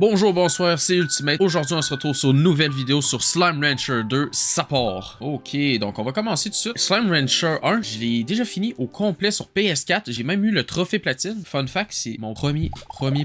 Bonjour, bonsoir, c'est Ultimate. Aujourd'hui, on se retrouve sur une nouvelle vidéo sur Slime Rancher 2 Sapor. Ok, donc on va commencer tout de suite. Slime Rancher 1, je l'ai déjà fini au complet sur PS4. J'ai même eu le trophée platine. Fun fact, c'est mon premier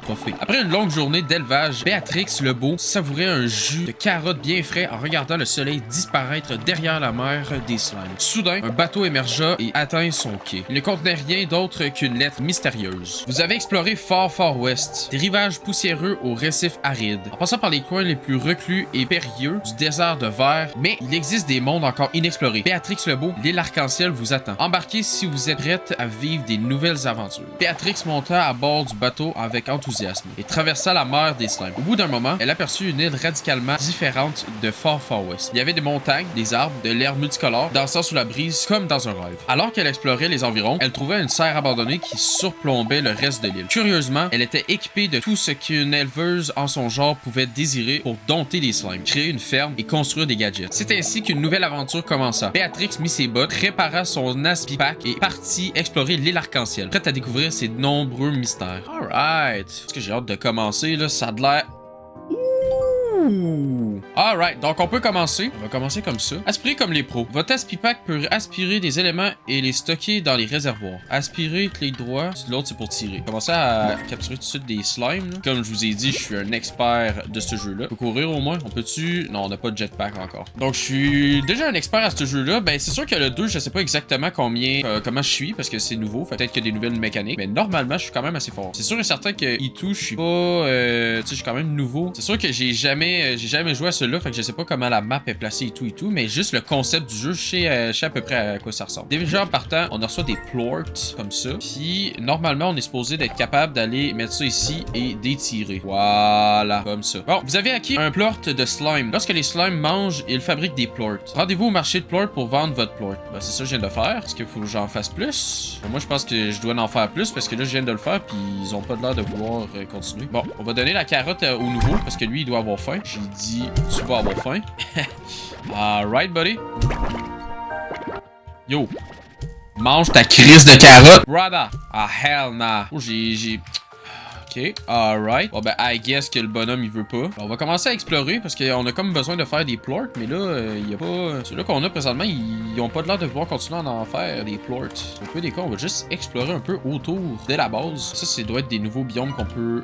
trophée. Après une longue journée d'élevage, Béatrix Lebeau savourait un jus de carottes bien frais en regardant le soleil disparaître derrière la mer des slimes. Soudain, un bateau émergea et atteint son quai. Il ne contenait rien d'autre qu'une lettre mystérieuse. Vous avez exploré Far West, des rivages poussiéreux au récif aride, en passant par les coins les plus reclus et périlleux du désert de verre, mais il existe des mondes encore inexplorés. Béatrix Lebeau, l'île Arc-en-Ciel vous attend. Embarquez si vous êtes prête à vivre des nouvelles aventures. Béatrix monta à bord du bateau avec enthousiasme et traversa la mer des slimes. Au bout d'un moment, elle aperçut une île radicalement différente de Far West. Il y avait des montagnes, des arbres, de l'air multicolore, dansant sous la brise comme dans un rêve. Alors qu'elle explorait les environs, elle trouva une serre abandonnée qui surplombait le reste de l'île. Curieusement, elle était équipée de tout ce qu'une éleveuse en son genre pouvait désirer pour dompter les slimes, créer une ferme et construire des gadgets. C'est ainsi qu'une nouvelle aventure commença. Béatrix mit ses bottes, prépara son aspipack et partit explorer l'île Arc-en-Ciel, prête à découvrir ses nombreux mystères. Alright. Est-ce que j'ai hâte de commencer là? Ça a de l'air... Alright, donc on peut commencer. On va commencer comme ça. Aspirer comme les pros. Votre aspipack peut aspirer des éléments et les stocker dans les réservoirs. Aspirer, clic droit. L'autre, c'est pour tirer. Commencer à capturer tout de suite des slimes. Là. Comme je vous ai dit, je suis un expert de ce jeu-là. On peut courir au moins. On peut-tu... Non, on n'a pas de jetpack encore. Donc, je suis déjà un expert à ce jeu-là. Ben, c'est sûr que le 2, je sais pas exactement combien... comment je suis, parce que c'est nouveau. Peut-être qu'il y a des nouvelles mécaniques. Mais normalement, je suis quand même assez fort. C'est sûr et certain que E2, je suis pas... tu sais, je suis quand même nouveau. C'est sûr que j'ai jamais joué à celui-là, fait que je sais pas comment la map est placée et tout, mais juste le concept du jeu, je sais à peu près à quoi ça ressemble. Déjà en partant, on reçoit des plorts comme ça, puis normalement on est supposé d'être capable d'aller mettre ça ici et d'étirer. Voilà, comme ça. Bon, vous avez acquis un plort de slime. Lorsque les slimes mangent, ils fabriquent des plorts. Rendez-vous au marché de plorts pour vendre votre plort. Ben, c'est ça que je viens de faire. Est-ce qu'il faut que j'en fasse plus? Ben, moi je pense que je dois en faire plus parce que là je viens de le faire puis ils ont pas l'air de vouloir continuer. Bon, on va donner la carotte au nouveau parce que lui il doit avoir faim. J'ai dit tu vas avoir faim. Alright, buddy. Yo. Mange ta crise de carotte. Brother. Ah, hell nah. Oh, j'ai... Ok, alright. Bon, ben, I guess que le bonhomme, il veut pas. On va commencer à explorer parce qu'on a comme besoin de faire des plorts, mais là, il y a pas... Ceux-là qu'on a présentement, ils ont pas l'air de vouloir continuer à en faire des plorts. Un peu des cas, on va juste explorer un peu autour de la base. Ça doit être des nouveaux biomes qu'on peut...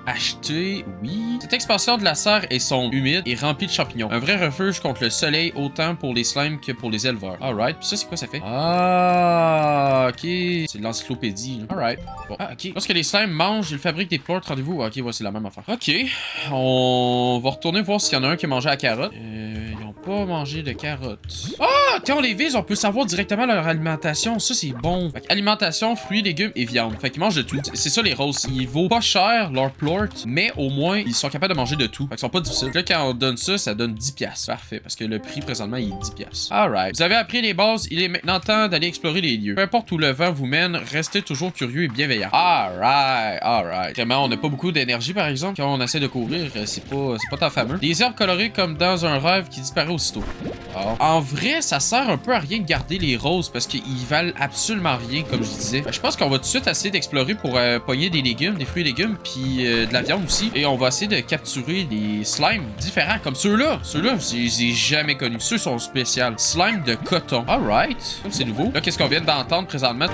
acheter, oui. Cette expansion de la serre est sombre, humide et remplie de champignons. Un vrai refuge contre le soleil, autant pour les slimes que pour les éleveurs. Alright, puis ça, c'est quoi ça fait? Ah, ok. C'est de l'encyclopédie. Alright. Bon, ah, ok. Lorsque les slimes mangent, ils fabriquent des plorts. Rendez-vous. Ok, ouais, c'est la même affaire. Ok. On va retourner voir s'il y en a un qui a mangé la carotte. Ils n'ont pas mangé de carottes. Ah, quand on les vise, on peut savoir directement leur alimentation. Ça, c'est bon. Fait alimentation, fruits, légumes et viande. Fait qu'ils mangent de tout. C'est ça, les roses. Ils vaut pas cher, leur plort, mais au moins, ils sont capables de manger de tout. Fait qu'ils sont pas difficiles. Là, quand on donne ça, ça donne 10$. Parfait, parce que le prix, présentement, il est 10$. Alright. Vous avez appris les bases. Il est maintenant temps d'aller explorer les lieux. Peu importe où le vent vous mène, restez toujours curieux et bienveillant. Alright. Vraiment, on n'a pas beaucoup d'énergie, par exemple. Quand on essaie de courir, c'est pas tant fameux. Des herbes colorées comme dans un rêve qui disparaît aussitôt. Alors, en vrai, ça sert un peu à rien de garder les roses parce qu'ils valent absolument rien, comme je disais. Je pense qu'on va tout de suite essayer d'explorer pour pogner des légumes, des fruits et légumes, puis de la viande aussi. Et on va essayer de capturer des slimes différents, comme ceux-là. Ceux-là, je les ai jamais connus. Ceux sont spéciaux. Slime de coton. Alright. C'est nouveau. Là, qu'est-ce qu'on vient d'entendre présentement?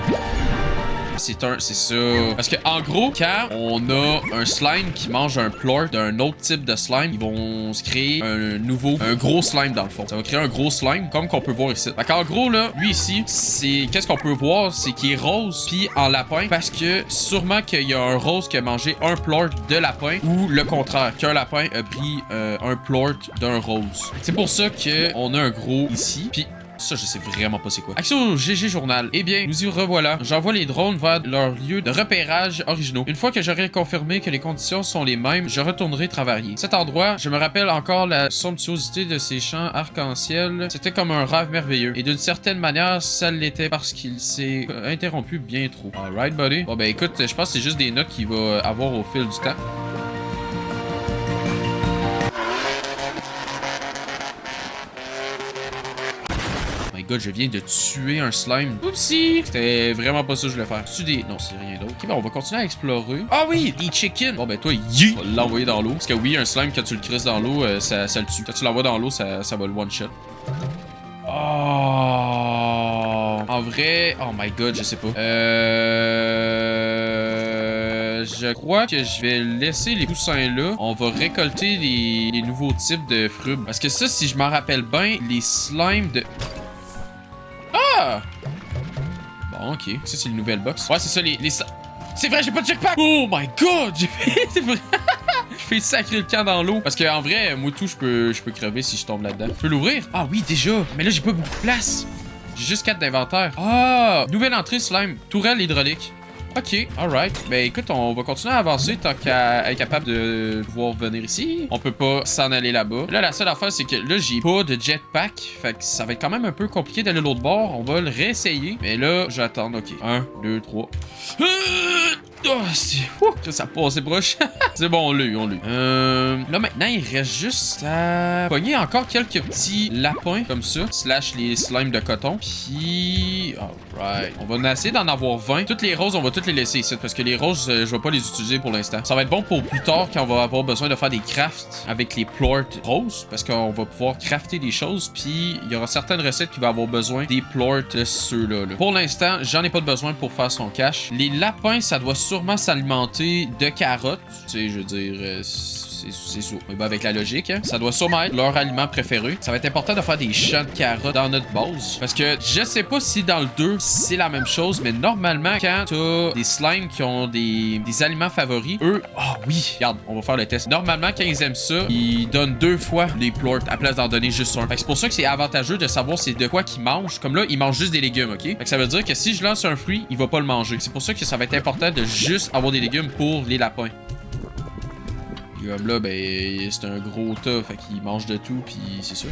C'est ça. Parce que en gros, quand on a un slime qui mange un plort d'un autre type de slime, ils vont se créer un gros slime dans le fond. Ça va créer un gros slime, comme qu'on peut voir ici. Fait qu'en gros, là, lui ici, c'est... Qu'est-ce qu'on peut voir? C'est qu'il est rose, puis en lapin, parce que sûrement qu'il y a un rose qui a mangé un plort de lapin, ou le contraire, qu'un lapin a pris un plort d'un rose. C'est pour ça qu'on a un gros ici, puis... Ça, je sais vraiment pas c'est quoi. Accès au GG Journal. Eh bien, nous y revoilà. J'envoie les drones vers leur lieu de repérage originaux. Une fois que j'aurai confirmé que les conditions sont les mêmes, je retournerai travailler. Cet endroit, je me rappelle encore la somptuosité de ces champs arc-en-ciel. C'était comme un rêve merveilleux. Et d'une certaine manière, ça l'était parce qu'il s'est interrompu bien trop. Alright, buddy. Bon, ben écoute, je pense que c'est juste des notes qu'il va avoir au fil du temps. god, je viens de tuer un slime. Oupsie! C'était vraiment pas ça que je voulais faire. Non, c'est rien d'autre. Ok, ben on va continuer à explorer. Ah oui! Des chickens! Bon, ben toi, on va l'envoyer dans l'eau. Parce que oui, un slime, quand tu le crisses dans l'eau, ça le tue. Quand tu l'envoies dans l'eau, ça va le one-shot. Oh! En vrai... Oh my god, je sais pas. Je crois que je vais laisser les poussins là. On va récolter les nouveaux types de fruits. Parce que ça, si je m'en rappelle bien, les slimes de... Ah! Bon, ok. Ça, c'est le nouvel box. Ouais, c'est ça, c'est vrai, j'ai pas de jetpack! Oh my god! C'est vrai! Je fais sacrer le camp dans l'eau. Parce qu'en vrai, moi tout, je peux crever si je tombe là-dedans. Je peux l'ouvrir? Ah oui, déjà. Mais là, j'ai pas beaucoup de place. J'ai juste 4 d'inventaire. Ah! Nouvelle entrée slime. Tourelle hydraulique. Ok, alright. Ben écoute, on va continuer à avancer tant qu'à être capable de pouvoir venir ici. On peut pas s'en aller là-bas. Là, la seule affaire, c'est que là, j'ai pas de jetpack. Fait que ça va être quand même un peu compliqué d'aller l'autre bord. On va le réessayer. Mais là, je vais attendre. Ok. 1, 2, 3. Oh, ça passe proche. C'est bon, on l'a eu, Là, maintenant, il reste juste à pogner encore quelques petits lapins comme ça. Slash les slimes de coton. Puis... Alright. On va essayer d'en avoir 20. Toutes les roses, on va toutes les laisser ici. Parce que les roses, je vais pas les utiliser pour l'instant. Ça va être bon pour plus tard quand on va avoir besoin de faire des crafts avec les plorts roses. Parce qu'on va pouvoir crafter des choses. Puis, il y aura certaines recettes qui vont avoir besoin des plorts ceux-là. Pour l'instant, j'en ai pas de besoin pour faire son cache. Les lapins, ça doit sûrement s'alimenter de carottes. Tu sais, je veux dire, c'est ça. Mais ben avec la logique, hein. Ça doit sûrement être leur aliment préféré. Ça va être important de faire des champs de carottes dans notre base. Parce que je sais pas si dans le 2, c'est la même chose, mais normalement, quand t'as des slimes qui ont des aliments favoris, eux... Ah oui! Regarde, on va faire le test. Normalement, quand ils aiment ça, ils donnent 2 fois les plorts à place d'en donner juste un. Fait que c'est pour ça que c'est avantageux de savoir c'est de quoi qu'ils mangent. Comme là, ils mangent juste des légumes, ok? Fait que ça veut dire que si je lance un fruit, il va pas le manger. C'est pour ça que ça va être important de juste avoir des légumes pour les lapins. Comme là, ben, c'est un gros tas, fait qu'il mange de tout, puis c'est ça.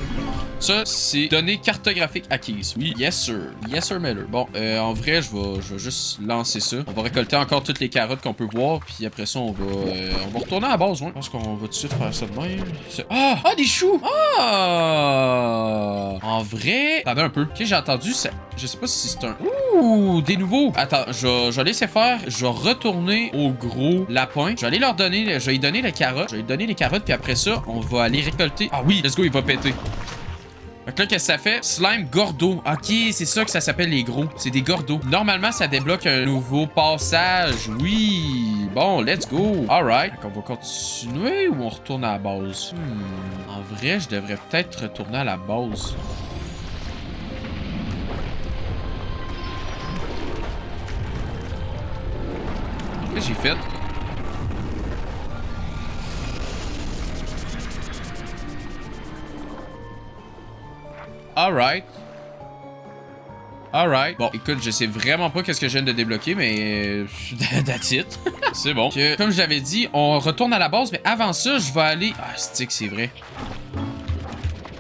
Ça, c'est données cartographiques acquises. Oui, yes sir. Yes sir, Miller. Bon, en vrai, je vais juste lancer ça. On va récolter encore toutes les carottes qu'on peut voir, puis après ça, on va retourner à la base, ouais. Je pense qu'on va tout de suite faire ça de même. Ah! Ah, des choux! Ah! En vrai... Attendez un peu. Ok, j'ai entendu ça. Je sais pas si c'est un... Ouh! Des nouveaux! Attends, je vais laisser faire. Je vais retourner au gros lapin. Je vais aller leur donner... Je vais lui donner les carottes. Je vais lui donner les carottes, puis après ça, on va aller récolter... Ah oui! Let's go, il va péter. Fait que là, qu'est-ce que ça fait? Slime gordo. Ok, c'est ça que ça s'appelle les gros. C'est des gordos. Normalement, ça débloque un nouveau passage. Oui. Bon, let's go. Alright. On va continuer ou on retourne à la base? En vrai, je devrais peut-être retourner à la base. Qu'est-ce que j'ai fait? Alright. Alright. Bon, écoute, je sais vraiment pas qu'est-ce que je viens de débloquer, mais... That's it. C'est bon. Comme je l'avais dit, on retourne à la base, mais avant ça, je vais aller... Ah, c'est vrai.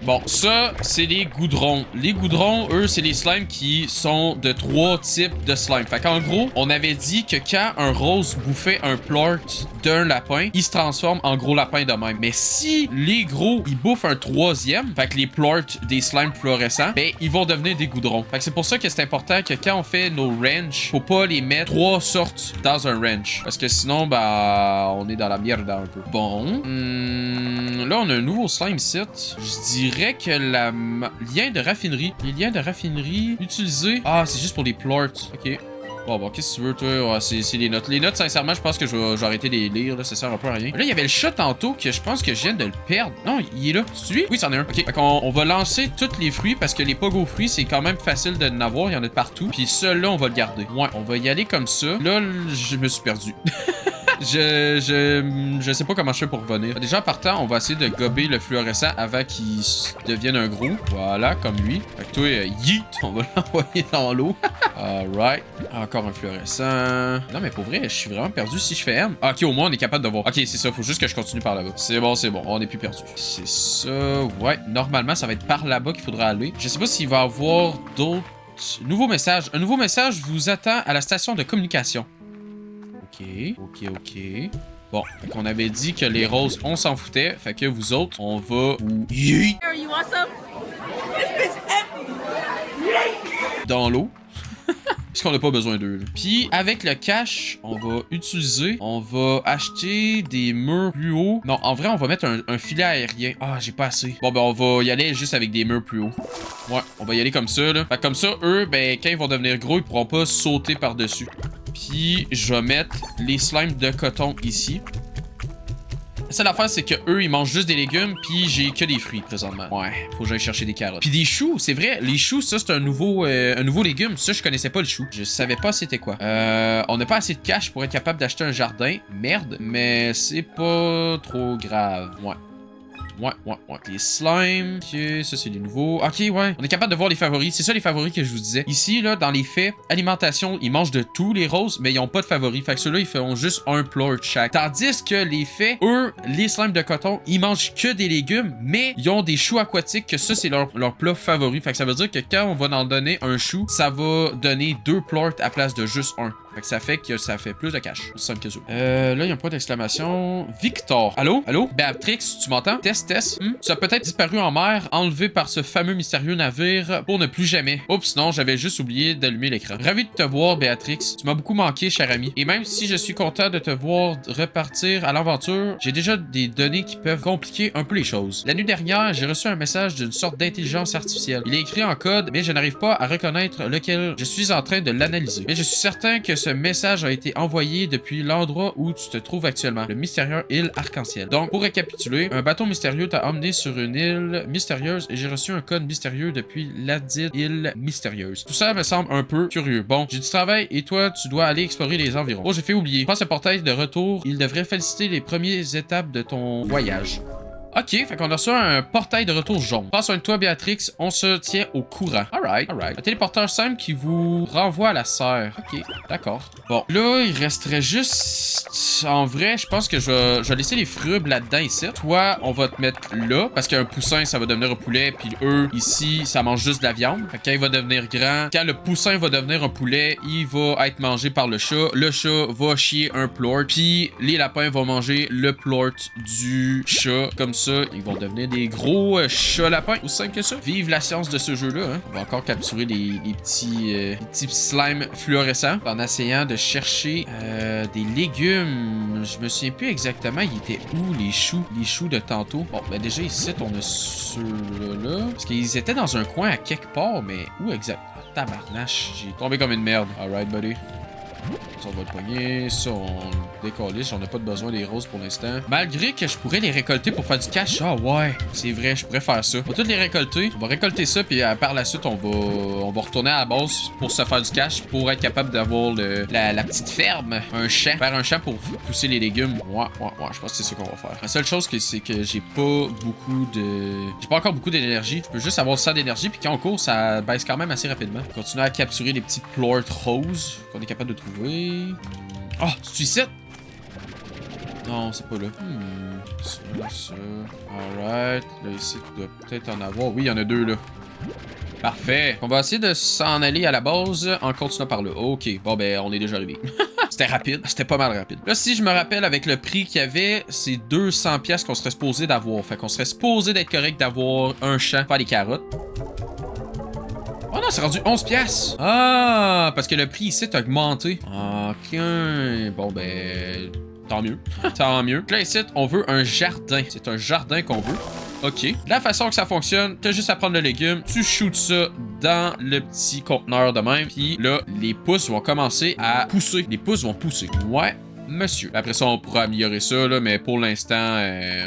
Bon, ça, c'est les goudrons. Les goudrons, eux, c'est les slimes qui sont de 3 types de slime. Fait qu'en gros, on avait dit que quand un rose bouffait un plort d'un lapin, il se transforme en gros lapin de même. Mais si les gros, ils bouffent un 3e, fait que les plorts des slimes fluorescents, ben, ils vont devenir des goudrons. Fait que c'est pour ça que c'est important que quand on fait nos ranges, faut pas les mettre 3 sortes dans un range. Parce que sinon, bah, on est dans la merde un peu. Bon. Là, on a un nouveau slime site. Je dirais que lien de raffinerie. Les liens de raffinerie utilisés. Ah, c'est juste pour les plorts. Ok. Bon, qu'est-ce que tu veux, toi? Ah, c'est les notes. Les notes, sincèrement, je pense que je vais arrêter de les lire. Là, ça sert un peu à rien. Là, il y avait le chat tantôt que je pense que je viens de le perdre. Non, il est là. C'est lui? Oui, c'en est un. Ok. Fait qu'on va lancer tous les fruits parce que les pogo fruits, c'est quand même facile de n'avoir. Il y en a de partout. Puis celui-là, on va le garder. Ouais, on va y aller comme ça. Là, je me suis perdu. Je sais pas comment je fais pour revenir. Déjà, en partant, on va essayer de gober le fluorescent avant qu'il devienne un gros. Voilà, comme lui. Fait que toi, yeet, on va l'envoyer dans l'eau. Alright. Encore un fluorescent. Non, mais pour vrai, je suis vraiment perdu si je fais M. Ah, ok, au moins, on est capable de voir. Ok, c'est ça. Faut juste que je continue par là-bas. C'est bon, c'est bon. On est plus perdu. C'est ça. Ouais, normalement, ça va être par là-bas qu'il faudra aller. Je sais pas s'il va y avoir d'autres... Nouveau message. Un nouveau message vous attend à la station de communication. Ok. Bon, fait qu'on avait dit que les roses, on s'en foutait. Fait que vous autres, on va vous... Yeet! You want some? This bitch empty. dans l'eau. Parce qu'on n'a pas besoin d'eux. Puis, avec le cash, on va acheter des murs plus hauts. Non, en vrai, on va mettre un filet aérien. Ah, j'ai pas assez. Bon, ben, on va y aller juste avec des murs plus hauts. Ouais, on va y aller comme ça, là. Fait que comme ça, eux, ben, quand ils vont devenir gros, ils pourront pas sauter par-dessus. Puis, je vais mettre les slimes de coton ici. La seule affaire, c'est que eux ils mangent juste des légumes, puis j'ai que des fruits présentement. Ouais, faut que j'aille chercher des carottes. Puis des choux, c'est vrai, les choux, ça c'est un nouveau légume. Ça, je connaissais pas le chou. Je savais pas c'était quoi. On n'a pas assez de cash pour être capable d'acheter un jardin. Merde, mais c'est pas trop grave. Ouais. Ouais. Les slimes. Ok, ça c'est les nouveaux. Ok, ouais. On est capable de voir les favoris. C'est ça les favoris que je vous disais. Ici, là, dans les faits, alimentation, ils mangent de tous les roses, mais ils ont pas de favoris. Fait que ceux-là, ils feront juste un plort chaque. Tandis que les faits, eux, les slimes de coton, ils mangent que des légumes, mais ils ont des choux aquatiques, que ça, c'est leur plat favori. Fait que ça veut dire que quand on va en donner un chou, ça va donner 2 plorts à place de juste un. Fait que ça fait plus de cash. C'est simple que ça. Là, il y a un point d'exclamation. Victor. Allô? Béatrix, tu m'entends? Test. Tu as peut-être disparu en mer, enlevé par ce fameux mystérieux navire pour ne plus jamais. Oups, non, j'avais juste oublié d'allumer l'écran. Ravi de te voir, Béatrix. Tu m'as beaucoup manqué, cher ami. Et même si je suis content de te voir repartir à l'aventure, j'ai déjà des données qui peuvent compliquer un peu les choses. La nuit dernière, j'ai reçu un message d'une sorte d'intelligence artificielle. Il est écrit en code, mais je n'arrive pas à reconnaître lequel. Je suis en train de l'analyser. Mais je suis certain que ce message a été envoyé depuis l'endroit où tu te trouves actuellement, le mystérieux île Arc-en-Ciel. Donc, pour récapituler, un bateau mystérieux t'a emmené sur une île mystérieuse et j'ai reçu un code mystérieux depuis la dite île mystérieuse. Tout ça me semble un peu curieux. Bon, j'ai du travail et toi, tu dois aller explorer les environs. Oh, j'ai fait oublier. Passe le portail de retour. Il devrait féliciter les premières étapes de ton voyage. Ok, fait qu'on a reçu un portail de retour jaune. Prends soin de toi, Béatrix, on se tient au courant. Alright. Un téléporteur simple qui vous renvoie à la serre. Ok, d'accord. Bon, là, il resterait juste... En vrai, je pense que je vais laisser les frubes là-dedans ici. Toi, on va te mettre là, parce qu'un poussin, ça va devenir un poulet, puis eux, ici, ça mange juste de la viande. Fait que quand il va devenir grand, quand le poussin va devenir un poulet, il va être mangé par le chat. Le chat va chier un plort, puis les lapins vont manger le plort du chat, comme ça. Ils vont devenir des gros chats lapins. Aussi simple que ça. Vive la science de ce jeu-là. Hein. On va encore capturer les petits slimes fluorescents en essayant de chercher des légumes. Je me souviens plus exactement. Ils étaient où les choux? Les choux de tantôt. Bon, ben déjà ici, on a ceux-là. Parce qu'ils étaient dans un coin à quelque part, mais où exactement? Tabarnache. J'ai tombé comme une merde. Alright, buddy. Ça, on va le poigner. Ça, on décollisse. On n'a pas besoin des roses pour l'instant. Malgré que je pourrais les récolter pour faire du cash. Ah ouais, c'est vrai, je pourrais faire ça. On va toutes les récolter. On va récolter ça, puis par la suite, on va retourner à la base pour se faire du cash, pour être capable d'avoir la petite ferme. Un champ. Faire un champ pour pousser les légumes. Ouais, je pense que c'est ça qu'on va faire. La seule chose, c'est que j'ai pas beaucoup de... J'ai pas encore beaucoup d'énergie. Je peux juste avoir ça d'énergie, puis quand on court, ça baisse quand même assez rapidement. Continuer à capturer les petits plorts roses qu'on est capable de trouver. Oh, c'est ici? Non, c'est pas là. Ça. Alright. Là, ici, tu dois peut-être en avoir. Oui, il y en a deux, là. Parfait. On va essayer de s'en aller à la base en continuant par là. Ok. Bon, ben, on est déjà arrivé. C'était rapide. C'était pas mal rapide. Là, si je me rappelle, avec le prix qu'il y avait, c'est 200 pièces qu'on serait supposé d'avoir. Fait qu'on serait supposé d'être correct d'avoir un champ, faire des carottes. Oh non, c'est rendu 11 pièces. Ah, parce que le prix ici a augmenté. Ok. Bon, ben... Tant mieux. Tant mieux. Là, ici, on veut un jardin. C'est un jardin qu'on veut. Ok. La façon que ça fonctionne, t'as juste à prendre le légume, tu shoots ça dans le petit conteneur de même, puis là, les pousses vont commencer à pousser. Les pousses vont pousser. Ouais. Monsieur. Après ça, on pourra améliorer ça, là, mais pour l'instant,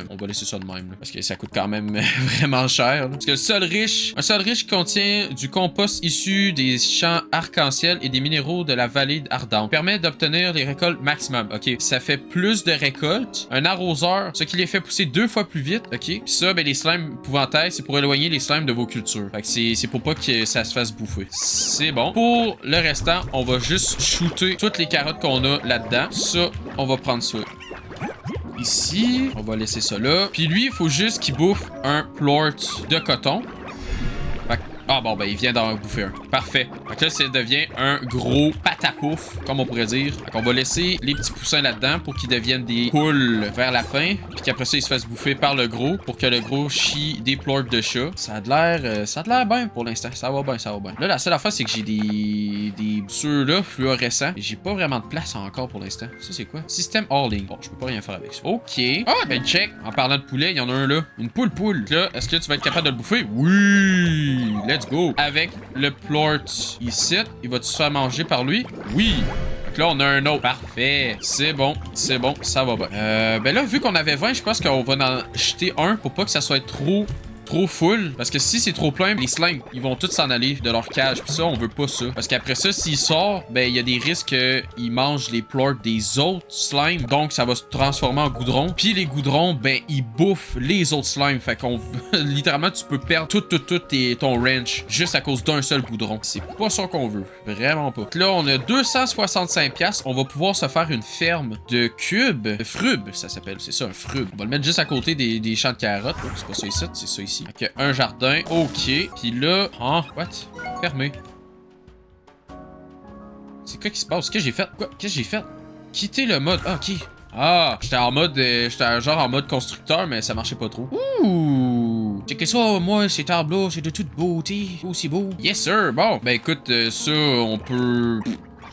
on va laisser ça de même, là, parce que ça coûte quand même vraiment cher. Là. Parce que un sol riche contient du compost issu des champs arc-en-ciel et des minéraux de la vallée ardente. Permet d'obtenir les récoltes maximum. Ok, ça fait plus de récoltes. Un arroseur, ce qui les fait pousser 2 fois plus vite. Ok, puis ça, ben les slimes épouvantails, c'est pour éloigner les slimes de vos cultures. Fait que c'est pour pas que ça se fasse bouffer. C'est bon. Pour le restant, on va juste shooter toutes les carottes qu'on a là-dedans. Ça, on va prendre ça ici. On va laisser ça là. Puis lui, il faut juste qu'il bouffe un plort de coton. Fait Ah bon, ben il vient d'en bouffer un. Parfait. Donc là, ça devient un gros patapouf, comme on pourrait dire. Donc on va laisser les petits poussins là-dedans pour qu'ils deviennent des poules vers la fin. Puis qu'après ça, ils se fassent bouffer par le gros pour que le gros chie des plorts de chat. Ça a l'air bien pour l'instant. Ça va bien, ça va bien. Là, la seule affaire, c'est que j'ai des ceux-là fluorescents. J'ai pas vraiment de place encore pour l'instant. Ça, c'est quoi? Système Hauling. Bon, je peux pas rien faire avec ça. OK. Ah, ben check. En parlant de poulet, il y en a un là. Une poule. Là, est-ce que tu vas être capable de le bouffer? Oui! Let's go! Avec le plort ici, il va-tu se faire manger par lui? Oui! Donc là, on a un autre. Parfait. C'est bon, ça va bien. Ben là, vu qu'on avait 20, je pense qu'on va en jeter un pour pas que ça soit trop full. Parce que si c'est trop plein, les slimes, ils vont tous s'en aller de leur cage. Puis ça, on veut pas ça. Parce qu'après ça, s'il sort, ben, il y a des risques qu'ils mangent les plorts des autres slimes. Donc, ça va se transformer en goudron. Puis les goudrons, ben, ils bouffent les autres slimes. Fait qu'on... littéralement, tu peux perdre tout ton ranch juste à cause d'un seul goudron. C'est pas ça qu'on veut. Vraiment pas. Là, on a 265$. On va pouvoir se faire une ferme de cubes. De frubes, ça s'appelle. C'est ça, un frube. On va le mettre juste à côté des champs de carottes. Oh, c'est pas ça ici, c'est ça ici. Ok, un jardin. Ok. Puis là... Ah, what? Fermé. C'est quoi qui se passe? Qu'est-ce que j'ai fait? Quoi? Qu'est-ce que j'ai fait? Quitter le mode... Ah, ok. Ah, j'étais en mode... j'étais genre en mode constructeur, mais ça marchait pas trop. Ouh! Checkez ça, moi, ces tableaux, c'est de toute beauté. Aussi beau. Yes, sir! Bon, ben écoute, ça, on peut...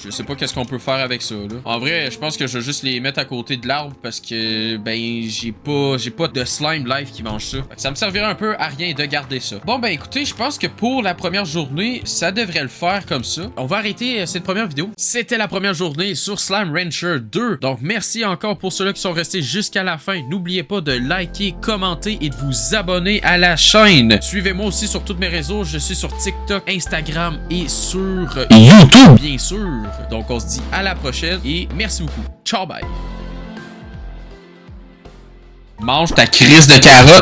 Je sais pas qu'est-ce qu'on peut faire avec ça, là. En vrai, je pense que je vais juste les mettre à côté de l'arbre parce que, ben, j'ai pas de slime live qui mange ça. Ça me servirait un peu à rien de garder ça. Bon, ben, écoutez, je pense que pour la première journée, ça devrait le faire comme ça. On va arrêter cette première vidéo. C'était la première journée sur Slime Rancher 2. Donc, merci encore pour ceux-là qui sont restés jusqu'à la fin. N'oubliez pas de liker, commenter et de vous abonner à la chaîne. Suivez-moi aussi sur tous mes réseaux. Je suis sur TikTok, Instagram et sur YouTube, bien sûr. Donc, on se dit à la prochaine et merci beaucoup. Ciao, bye! Mange ta crise de carotte!